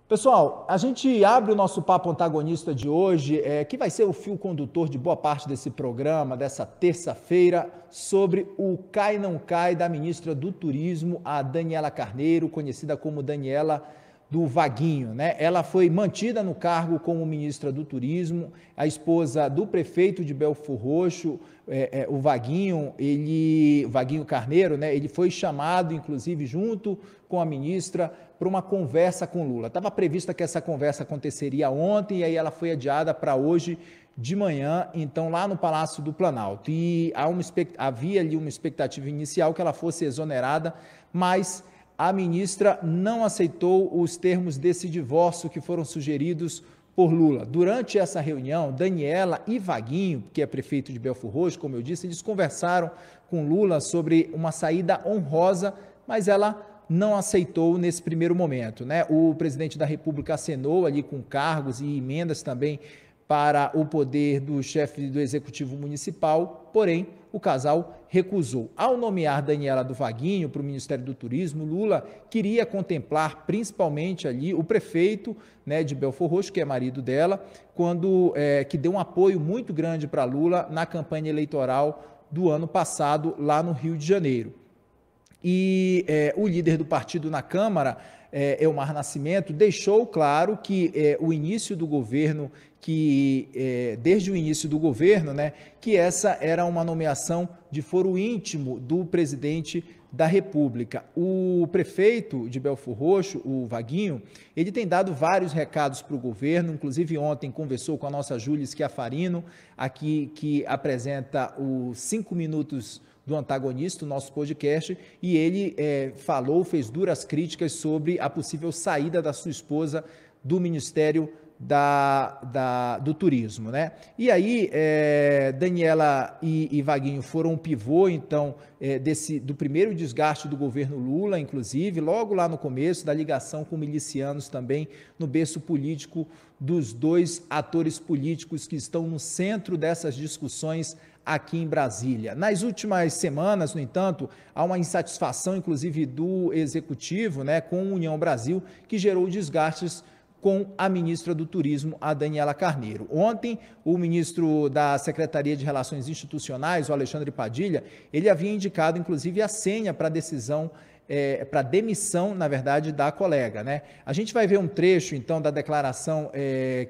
Pessoal, a gente abre o nosso papo antagonista de hoje, que vai ser o fio condutor de boa parte desse programa, dessa terça-feira, sobre o cai não cai da ministra do Turismo, a Daniela Carneiro, conhecida como Daniela do Vaguinho, né? Ela foi mantida no cargo como ministra do Turismo, a esposa do prefeito de Belfor Roxo, o Vaguinho, Vaguinho Carneiro, né? Ele foi chamado, inclusive, junto com a ministra, para uma conversa com Lula. Estava prevista que essa conversa aconteceria ontem, e aí ela foi adiada para hoje de manhã, então lá no Palácio do Planalto. E havia ali uma expectativa inicial que ela fosse exonerada, mas a ministra não aceitou os termos desse divórcio que foram sugeridos por Lula. Durante essa reunião, Daniela e Vaguinho, que é prefeito de Belfor Roxo, como eu disse, eles conversaram com Lula sobre uma saída honrosa, mas ela não aceitou nesse primeiro momento, né? O presidente da República acenou ali com cargos e emendas também para o poder do chefe do Executivo Municipal, porém, o casal recusou. Ao nomear Daniela do Vaguinho para o Ministério do Turismo, Lula queria contemplar principalmente ali o prefeito, né, de Belfor Roxo, que é marido dela, que deu um apoio muito grande para Lula na campanha eleitoral do ano passado, lá no Rio de Janeiro. E o líder do partido na Câmara, Elmar Nascimento, deixou claro que o início do governo, desde o início do governo, né, que essa era uma nomeação de foro íntimo do presidente da República. O prefeito de Belfor Roxo, o Vaguinho, ele tem dado vários recados para o governo, inclusive ontem conversou com a nossa Júlia Schiafarino, aqui que apresenta os 5 minutos do antagonista, o nosso podcast, e ele fez duras críticas sobre a possível saída da sua esposa do Ministério do Turismo, né? E aí, Daniela e Vaguinho foram um pivô, então, do primeiro desgaste do governo Lula, inclusive, logo lá no começo, da ligação com milicianos também, no berço político dos dois atores políticos que estão no centro dessas discussões aqui em Brasília. Nas últimas semanas, no entanto, há uma insatisfação, inclusive, do Executivo, né, com a União Brasil, que gerou desgastes com a ministra do Turismo, a Daniela Carneiro. Ontem, o ministro da Secretaria de Relações Institucionais, o Alexandre Padilha, ele havia indicado, inclusive, a senha para a decisão, para demissão, na verdade, da colega, né? A gente vai ver um trecho, então, da declaração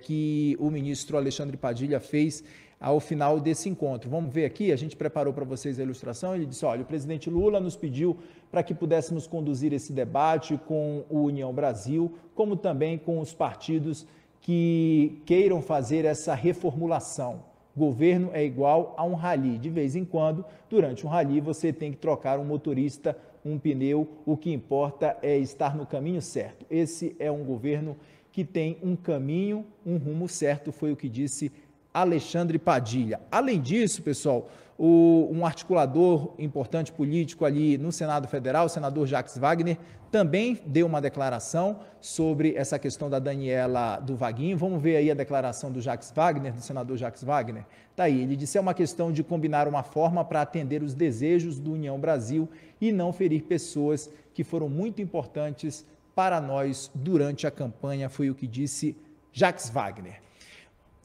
que o ministro Alexandre Padilha fez ao final desse encontro. Vamos ver aqui, a gente preparou para vocês a ilustração, ele disse, olha, o presidente Lula nos pediu para que pudéssemos conduzir esse debate com o União Brasil, como também com os partidos que queiram fazer essa reformulação. Governo é igual a um rally. De vez em quando, durante um rally, você tem que trocar um motorista, um pneu, o que importa é estar no caminho certo. Esse é um governo que tem um caminho, um rumo certo, foi o que disse Alexandre Padilha. Além disso, pessoal, um articulador importante político ali no Senado Federal, o senador Jacques Wagner, também deu uma declaração sobre essa questão da Daniela do Vaguinho. Vamos ver aí a declaração do Jacques Wagner, do senador Jacques Wagner. Está aí, ele disse, é uma questão de combinar uma forma para atender os desejos do União Brasil e não ferir pessoas que foram muito importantes para nós durante a campanha, foi o que disse Jacques Wagner.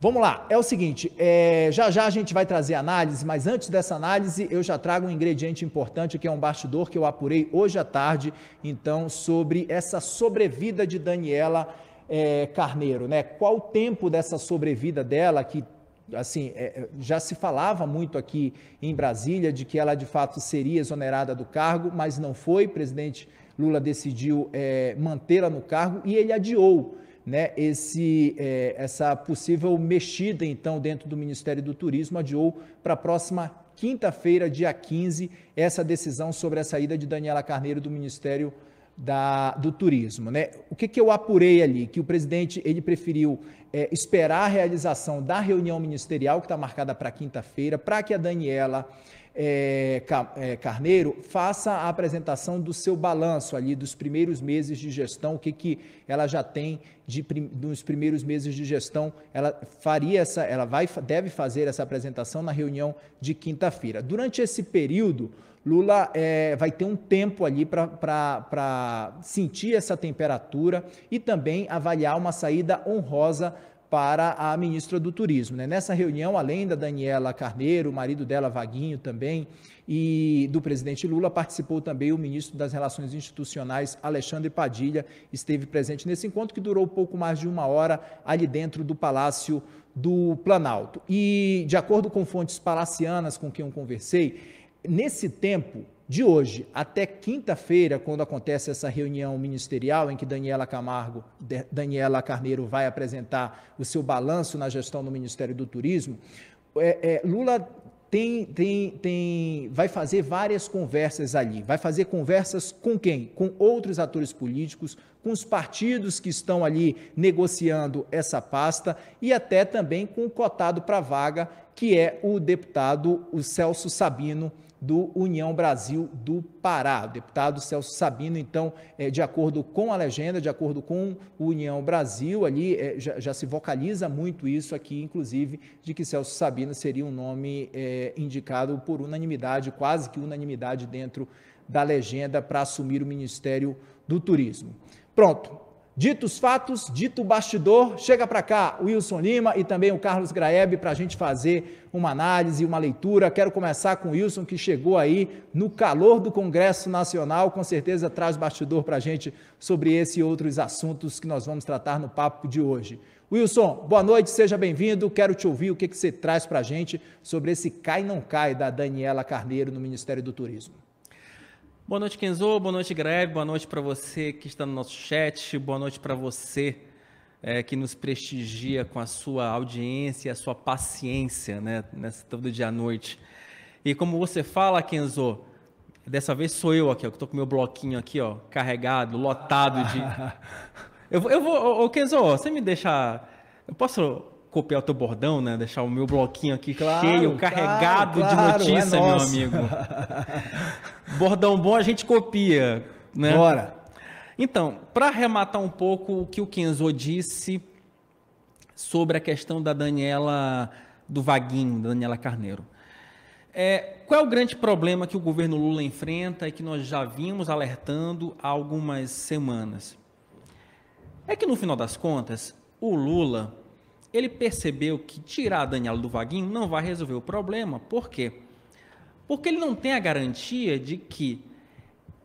Vamos lá, é o seguinte, já a gente vai trazer análise, mas antes dessa análise eu já trago um ingrediente importante, que é um bastidor que eu apurei hoje à tarde, então, sobre essa sobrevida de Daniela Carneiro, né? Qual o tempo dessa sobrevida dela, que assim, já se falava muito aqui em Brasília de que ela de fato seria exonerada do cargo, mas não foi, o presidente Lula decidiu mantê-la no cargo e ele adiou, né, essa possível mexida, então, dentro do Ministério do Turismo, adiou para a próxima quinta-feira, dia 15, essa decisão sobre a saída de Daniela Carneiro do Ministério do Turismo, né? O que eu apurei ali? Que o presidente, ele preferiu esperar a realização da reunião ministerial, que está marcada para quinta-feira, para que a Daniela Carneiro faça a apresentação do seu balanço ali dos primeiros meses de gestão, o que ela já tem nos primeiros meses de gestão. Ela deve fazer essa apresentação na reunião de quinta-feira. Durante esse período, Lula vai ter um tempo ali para sentir essa temperatura e também avaliar uma saída honrosa para a ministra do Turismo. Nessa reunião, além da Daniela Carneiro, o marido dela, Vaguinho, também, e do presidente Lula, participou também o ministro das Relações Institucionais, Alexandre Padilha, esteve presente nesse encontro que durou pouco mais de 1 hora ali dentro do Palácio do Planalto. E, de acordo com fontes palacianas com quem eu conversei, nesse tempo de hoje até quinta-feira, quando acontece essa reunião ministerial em que Daniela Carneiro vai apresentar o seu balanço na gestão do Ministério do Turismo, Lula vai fazer várias conversas ali. Vai fazer conversas com quem? Com outros atores políticos, com os partidos que estão ali negociando essa pasta e até também com o cotado para a vaga, que é o deputado Celso Sabino, do União Brasil do Pará. O deputado Celso Sabino, então, de acordo com a legenda, de acordo com o União Brasil, ali já se vocaliza muito isso aqui, inclusive, de que Celso Sabino seria um nome indicado por unanimidade, quase que unanimidade dentro da legenda para assumir o Ministério do Turismo. Pronto. Ditos fatos, dito bastidor, chega para cá o Wilson Lima e também o Carlos Graeb para a gente fazer uma análise, uma leitura. Quero começar com o Wilson, que chegou aí no calor do Congresso Nacional, com certeza traz bastidor para a gente sobre esse e outros assuntos que nós vamos tratar no papo de hoje. Wilson, boa noite, seja bem-vindo, quero te ouvir o que você traz para a gente sobre esse cai não cai da Daniela Carneiro no Ministério do Turismo. Boa noite, Kenzo. Boa noite, Greg. Boa noite para você que está no nosso chat. Boa noite para você que nos prestigia com a sua audiência e a sua paciência, né, todo dia à noite. E como você fala, Kenzo, dessa vez sou eu aqui, ó, que estou com meu bloquinho aqui, ó, carregado, lotado de... Eu vou, Kenzo, você me deixa... Eu posso copiar o teu bordão, né? Deixar o meu bloquinho aqui cheio, carregado de notícia, meu amigo. Bordão bom a gente copia, né? Bora! Então, para arrematar um pouco o que o Kenzo disse sobre a questão da Daniela, do Vaguinho, da Daniela Carneiro. Qual é o grande problema que o governo Lula enfrenta e que nós já vimos alertando há algumas semanas? É que, no final das contas, o Lula, ele percebeu que tirar a Daniela do Vaguinho não vai resolver o problema. Por quê? Porque ele não tem a garantia de que,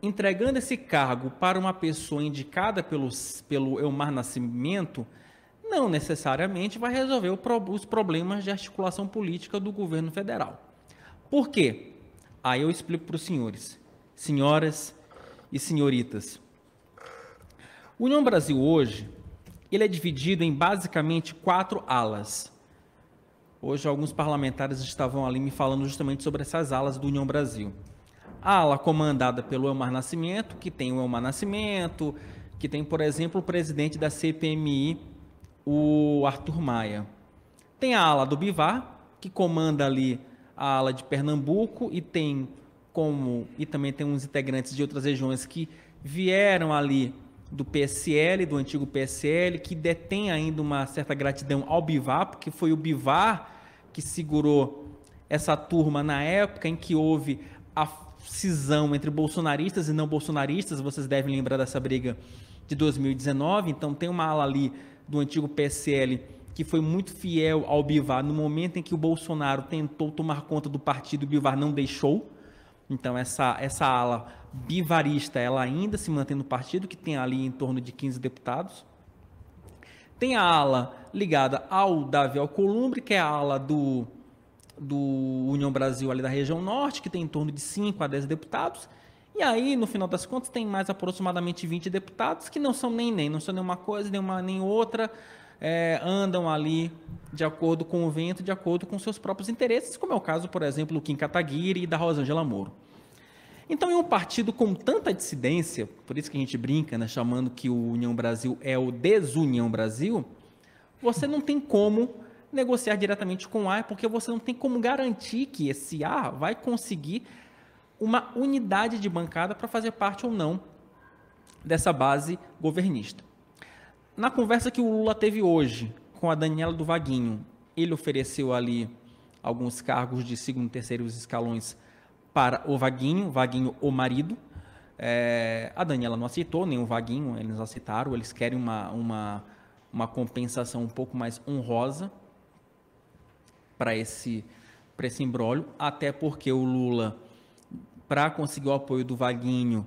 entregando esse cargo para uma pessoa indicada pelo Elmar Nascimento, não necessariamente vai resolver os problemas de articulação política do governo federal. Por quê? Aí eu explico para os senhores, senhoras e senhoritas. O União Brasil hoje, ele é dividido em basicamente 4 alas. Hoje alguns parlamentares estavam ali me falando justamente sobre essas alas do União Brasil. A ala comandada pelo Elmar Nascimento, que tem o Elmar Nascimento, que tem, por exemplo, o presidente da CPMI, o Arthur Maia. Tem a ala do Bivar, que comanda ali a ala de Pernambuco e também tem uns integrantes de outras regiões que vieram ali do PSL, do antigo PSL, que detém ainda uma certa gratidão ao Bivar, porque foi o Bivar que segurou essa turma na época em que houve a cisão entre bolsonaristas e não bolsonaristas. Vocês devem lembrar dessa briga de 2019. Então tem uma ala ali do antigo PSL que foi muito fiel ao Bivar no momento em que o Bolsonaro tentou tomar conta do partido, o Bivar não deixou. Então essa ala bivarista, ela ainda se mantém no partido, que tem ali em torno de 15 deputados. Tem a ala ligada ao Davi Alcolumbre, que é a ala do União Brasil ali da região norte, que tem em torno de 5 a 10 deputados. E aí, no final das contas, tem mais aproximadamente 20 deputados, que não são nem, não são nenhuma coisa, nem outra, andam ali de acordo com o vento, de acordo com seus próprios interesses, como é o caso, por exemplo, do Kim Kataguiri e da Rosângela Moro. Então, em um partido com tanta dissidência, por isso que a gente brinca, né, chamando que o União Brasil é o Desunião Brasil, você não tem como negociar diretamente com o A, porque você não tem como garantir que esse A vai conseguir uma unidade de bancada para fazer parte ou não dessa base governista. Na conversa que o Lula teve hoje com a Daniela do Vaguinho, ele ofereceu ali alguns cargos de segundo e terceiros escalões para o Vaguinho, o marido. A Daniela não aceitou, nem o Vaguinho, eles aceitaram, eles querem uma compensação um pouco mais honrosa para esse imbróglio, até porque o Lula, para conseguir o apoio do Vaguinho,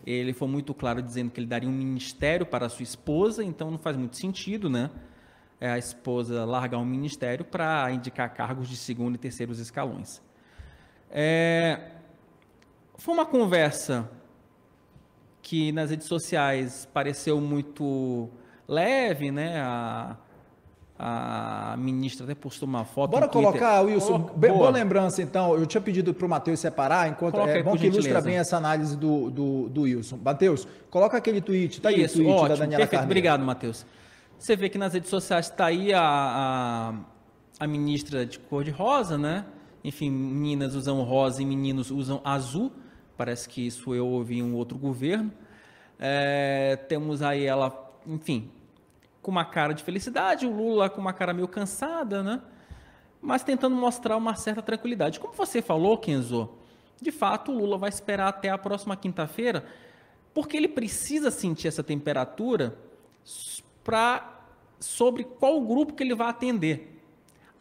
ele foi muito claro dizendo que ele daria um ministério para a sua esposa, então não faz muito sentido, né? A esposa largar um ministério para indicar cargos de segundo e terceiros escalões. Foi uma conversa que nas redes sociais pareceu muito leve, né? A ministra até postou uma foto. Bora colocar, Wilson, boa lembrança então. Eu tinha pedido para o Matheus separar, enquanto é bom que ilustra bem essa análise do Wilson. Matheus, coloca aquele tweet, tá aí o tweet da Daniela Carneiro. Obrigado, Matheus. Você vê que nas redes sociais está aí a ministra de cor-de-rosa, né? Enfim, meninas usam rosa e meninos usam azul. Parece que isso eu ouvi em um outro governo. Temos aí ela, enfim, com uma cara de felicidade, o Lula com uma cara meio cansada, né? Mas tentando mostrar uma certa tranquilidade. Como você falou, Kenzo, de fato o Lula vai esperar até a próxima quinta-feira, porque ele precisa sentir essa temperatura sobre qual grupo que ele vai atender.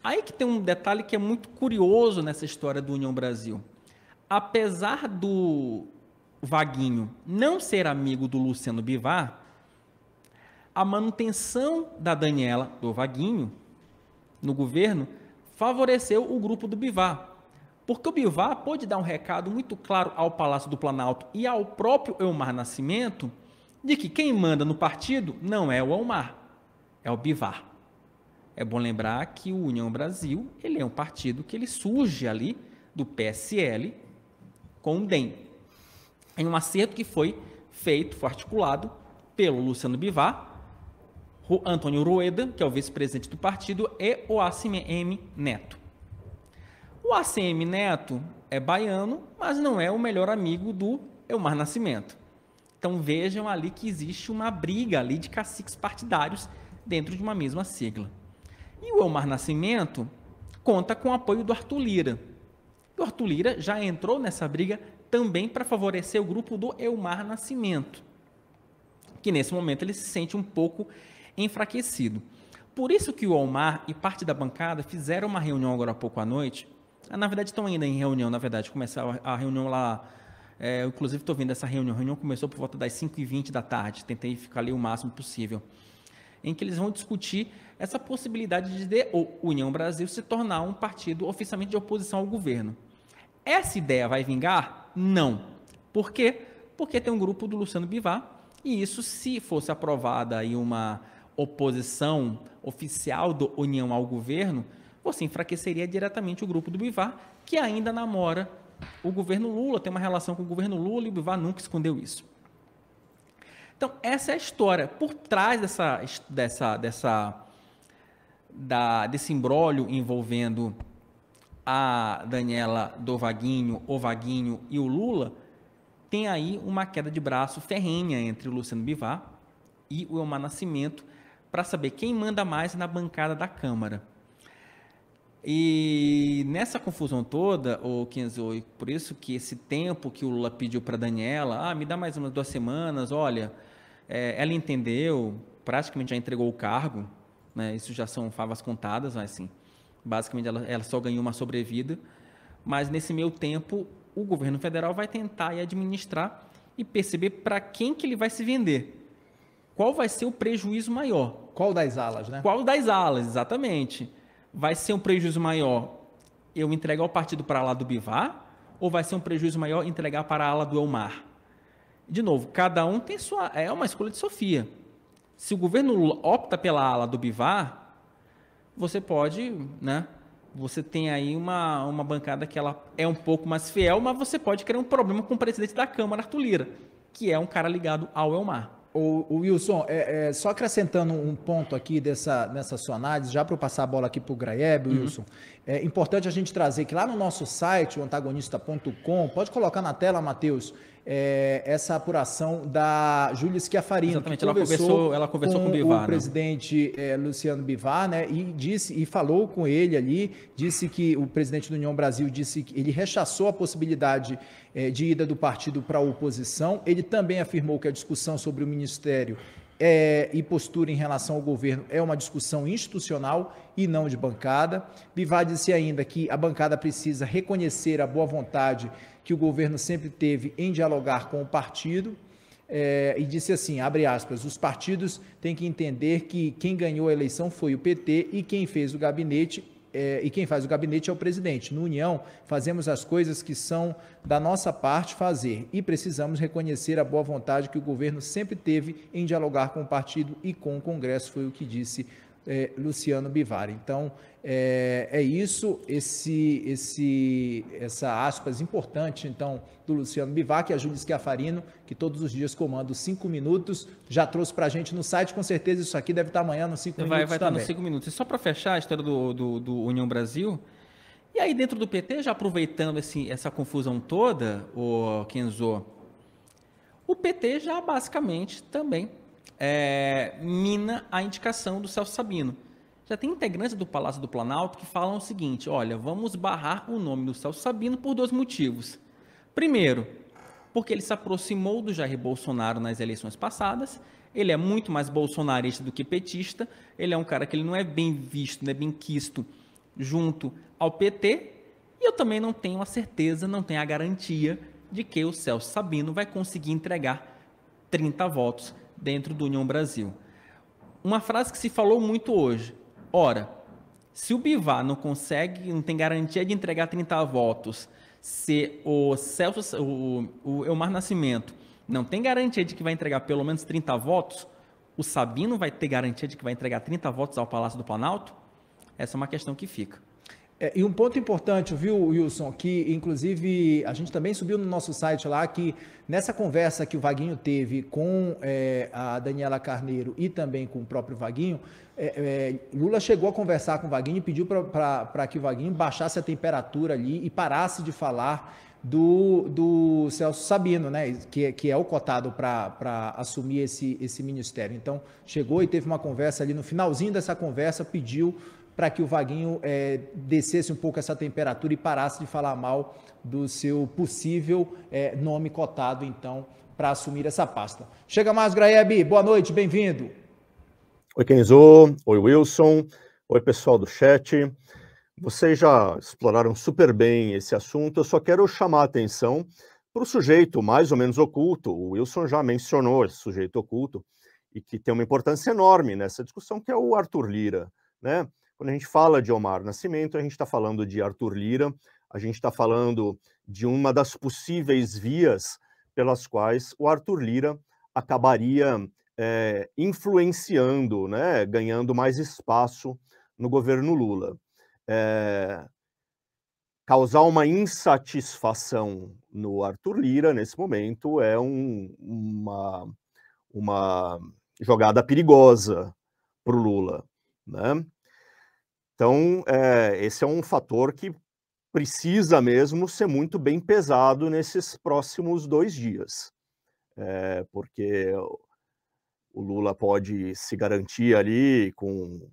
Aí que tem um detalhe que é muito curioso nessa história do União Brasil. Apesar do Vaguinho não ser amigo do Luciano Bivar, a manutenção da Daniela, do Vaguinho, no governo, favoreceu o grupo do Bivar. Porque o Bivar pôde dar um recado muito claro ao Palácio do Planalto e ao próprio Elmar Nascimento de que quem manda no partido não é o Elmar, é o Bivar. É bom lembrar que o União Brasil, ele é um partido que ele surge ali do PSL com o DEM. Em um acerto que foi articulado pelo Luciano Bivar, o Antônio Rueda, que é o vice-presidente do partido, e o ACM Neto. O ACM Neto é baiano, mas não é o melhor amigo do Elmar Nascimento. Então vejam ali que existe uma briga ali de caciques partidários dentro de uma mesma sigla. E o Elmar Nascimento conta com o apoio do Arthur Lira. O Arthur Lira já entrou nessa briga também para favorecer o grupo do Elmar Nascimento, que nesse momento ele se sente um pouco enfraquecido. Por isso que o Elmar e parte da bancada fizeram uma reunião agora há pouco à noite. Na verdade, estão ainda em reunião, começou a reunião lá, inclusive estou vendo essa reunião. A reunião começou por volta das 5h20 da tarde, tentei ficar ali o máximo possível, em que eles vão discutir essa possibilidade de o União Brasil se tornar um partido oficialmente de oposição ao governo. Essa ideia vai vingar? Não. Por quê? Porque tem um grupo do Luciano Bivar, e isso, se fosse aprovada aí uma oposição oficial do União ao governo, você enfraqueceria diretamente o grupo do Bivar, que ainda namora o governo Lula, tem uma relação com o governo Lula, e o Bivar nunca escondeu isso. Então, essa é a história. Por trás desse imbróglio envolvendo a Daniela do Vaguinho, o Vaguinho e o Lula, tem aí uma queda de braço ferrenha entre o Luciano Bivar e o Elmar Nascimento para saber quem manda mais na bancada da Câmara. E nessa confusão toda, Kenzo, por isso que esse tempo que o Lula pediu para a Daniela, me dá mais umas 2 semanas, olha, ela entendeu, praticamente já entregou o cargo, né, isso já são favas contadas, mas assim, basicamente ela só ganhou uma sobrevida, mas nesse meio tempo o governo federal vai tentar administrar e perceber para quem que ele vai se vender. Qual vai ser o prejuízo maior? Qual das alas, né? Qual das alas, exatamente. Vai ser um prejuízo maior eu entregar o partido para a ala do Bivar, ou vai ser um prejuízo maior entregar para a ala do Elmar? De novo, cada um tem sua... É uma escolha de Sofia. Se o governo Lula opta pela ala do Bivar, você pode, né? Você tem aí uma bancada que ela é um pouco mais fiel, mas você pode criar um problema com o presidente da Câmara, Arthur Lira, que é um cara ligado ao Elmar. O Wilson, só acrescentando um ponto aqui nessa sua análise, já para eu passar a bola aqui para o Graeb, Wilson, é importante a gente trazer que lá no nosso site, o antagonista.com, pode colocar na tela, Matheus, essa apuração da Júlia Schiafarino. Exatamente, ela conversou com o Bivar, o presidente Luciano Bivar, né, e falou com ele ali, disse que o presidente do União Brasil disse que ele rechaçou a possibilidade de ida do partido para a oposição. Ele também afirmou que a discussão sobre o ministério e postura em relação ao governo é uma discussão institucional e não de bancada. Bivar disse ainda que a bancada precisa reconhecer a boa vontade que o governo sempre teve em dialogar com o partido, e disse assim, abre aspas, os partidos têm que entender que quem ganhou a eleição foi o PT e quem fez o gabinete e quem faz o gabinete é o presidente. No União, fazemos as coisas que são da nossa parte fazer e precisamos reconhecer a boa vontade que o governo sempre teve em dialogar com o partido e com o Congresso, foi o que disse Luciano Bivar. Então, é isso, essa aspas importante, então, do Luciano Bivar, que é a Júlia Schiafarino, que todos os dias comanda os 5 minutos, já trouxe para a gente no site, com certeza isso aqui deve estar amanhã nos 5 minutos vai estar nos 5 minutos. E só para fechar a história do União Brasil, e aí dentro do PT, já aproveitando essa confusão toda, o Kenzo, o PT já basicamente também mina a indicação do Celso Sabino. Já tem integrantes do Palácio do Planalto que falam o seguinte, olha, vamos barrar o nome do Celso Sabino por 2 motivos. Primeiro, porque ele se aproximou do Jair Bolsonaro nas eleições passadas, ele é muito mais bolsonarista do que petista, ele é um cara que ele não é bem visto, não é bem quisto junto ao PT, e eu também não tenho a certeza, não tenho a garantia de que o Celso Sabino vai conseguir entregar 30 votos dentro do União Brasil. Uma frase que se falou muito hoje, ora, se o Bivar não tem garantia de entregar 30 votos, se o Elmar Nascimento não tem garantia de que vai entregar pelo menos 30 votos, o Sabino vai ter garantia de que vai entregar 30 votos ao Palácio do Planalto? Essa é uma questão que fica. E um ponto importante, viu, Wilson, que inclusive a gente também subiu no nosso site lá, que nessa conversa que o Vaguinho teve com a Daniela Carneiro e também com o próprio Vaguinho, Lula chegou a conversar com o Vaguinho e pediu para que o Vaguinho baixasse a temperatura ali e parasse de falar do Celso Sabino, né, que é o cotado para assumir esse ministério. Então, chegou e teve uma conversa ali, no finalzinho dessa conversa, pediu para que o Vaguinho descesse um pouco essa temperatura e parasse de falar mal do seu possível nome cotado, então, para assumir essa pasta. Chega mais, Graeb, boa noite, bem-vindo. Oi, Kenzo, oi, Wilson, oi, pessoal do chat. Vocês já exploraram super bem esse assunto, eu só quero chamar a atenção para o sujeito mais ou menos oculto, o Wilson já mencionou esse sujeito oculto, e que tem uma importância enorme nessa discussão, que é o Arthur Lira, né? Quando a gente fala de Elmar Nascimento, a gente está falando de Arthur Lira, a gente está falando de uma das possíveis vias pelas quais o Arthur Lira acabaria influenciando, né, ganhando mais espaço no governo Lula. Causar uma insatisfação no Arthur Lira, nesse momento, é uma jogada perigosa para o Lula, né? Então, esse é um fator que precisa mesmo ser muito bem pesado nesses próximos 2 dias, porque o Lula pode se garantir ali com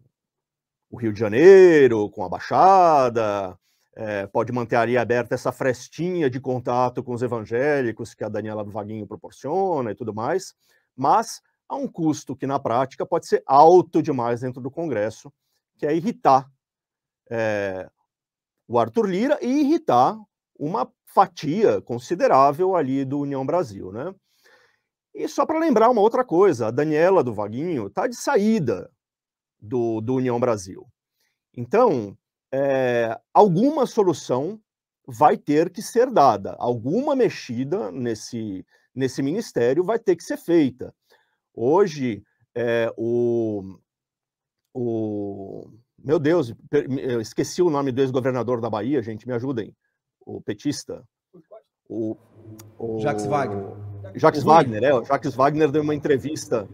o Rio de Janeiro, com a Baixada, pode manter ali aberta essa frestinha de contato com os evangélicos que a Daniela Vaguinho proporciona e tudo mais, mas há um custo que, na prática, pode ser alto demais dentro do Congresso, que é irritar o Arthur Lira e irritar uma fatia considerável ali do União Brasil, né? E só para lembrar uma outra coisa, a Daniela do Vaguinho está de saída do União Brasil. Então, alguma solução vai ter que ser dada, alguma mexida nesse ministério vai ter que ser feita. Hoje, meu Deus, eu esqueci o nome do ex-governador da Bahia, gente, me ajudem. O petista. Jacques Wagner. Jacques Wagner, o Jacques Wagner deu uma entrevista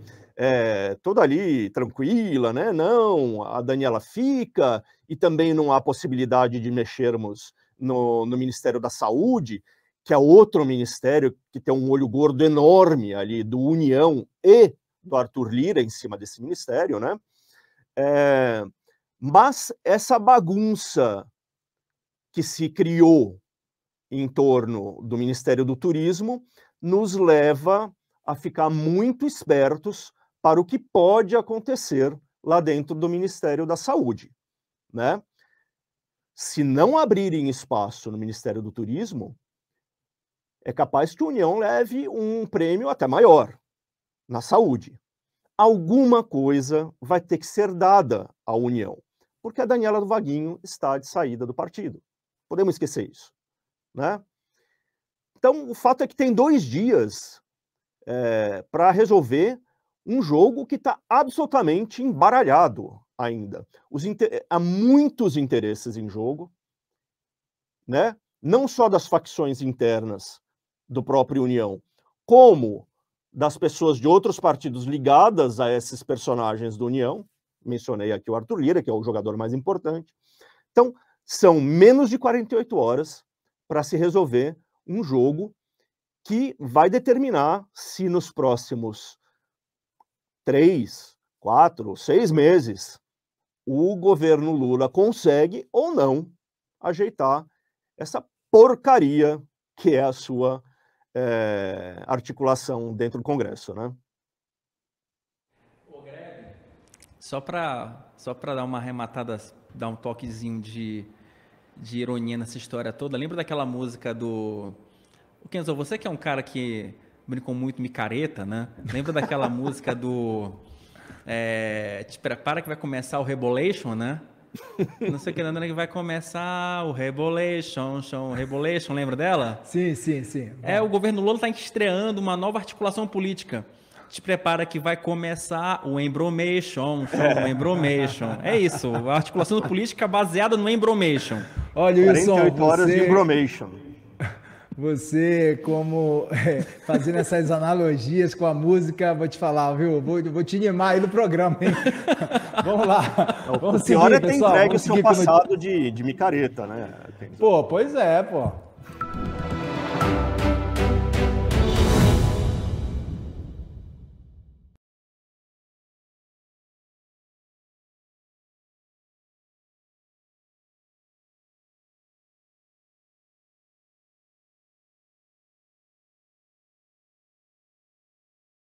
toda ali tranquila, né? Não, a Daniela fica, e também não há possibilidade de mexermos no Ministério da Saúde, que é outro ministério que tem um olho gordo enorme ali do União e do Arthur Lira em cima desse ministério, né? Mas essa bagunça que se criou em torno do Ministério do Turismo nos leva a ficar muito espertos para o que pode acontecer lá dentro do Ministério da Saúde, né? Se não abrirem espaço no Ministério do Turismo, é capaz que a União leve um prêmio até maior na saúde. Alguma coisa vai ter que ser dada à União, porque a Daniela do Vaguinho está de saída do partido. Podemos esquecer isso, né? Então, o fato é que tem 2 dias para resolver um jogo que está absolutamente embaralhado ainda. Há muitos interesses em jogo, né? Não só das facções internas do próprio União, como das pessoas de outros partidos ligadas a esses personagens do União. Mencionei aqui o Arthur Lira, que é o jogador mais importante. Então, são menos de 48 horas para se resolver um jogo que vai determinar se nos próximos 3, 4, 6 meses o governo Lula consegue ou não ajeitar essa porcaria que é a sua articulação dentro do Congresso, né? Só para dar uma arrematada, dar um toquezinho de ironia nessa história toda, lembra daquela música do... Kenzo, você que é um cara que brincou muito micareta, né? Lembra daquela música do... te prepara que vai começar o Rebolation, né? Não sei o que vai começar o Rebolation, lembra dela? Sim. O governo Lula está estreando uma nova articulação política. Te prepara que vai começar o Embromation, o Embromation. É isso, a articulação política baseada no Embromation. Olha, Wilson, 48 horas de Embromation. Você, como fazendo essas analogias com a música, vou te falar, viu? Vou te animar aí no programa, hein? Vamos lá. O pior é ter entregue o seu passado de micareta, né? Pô, pois é, pô.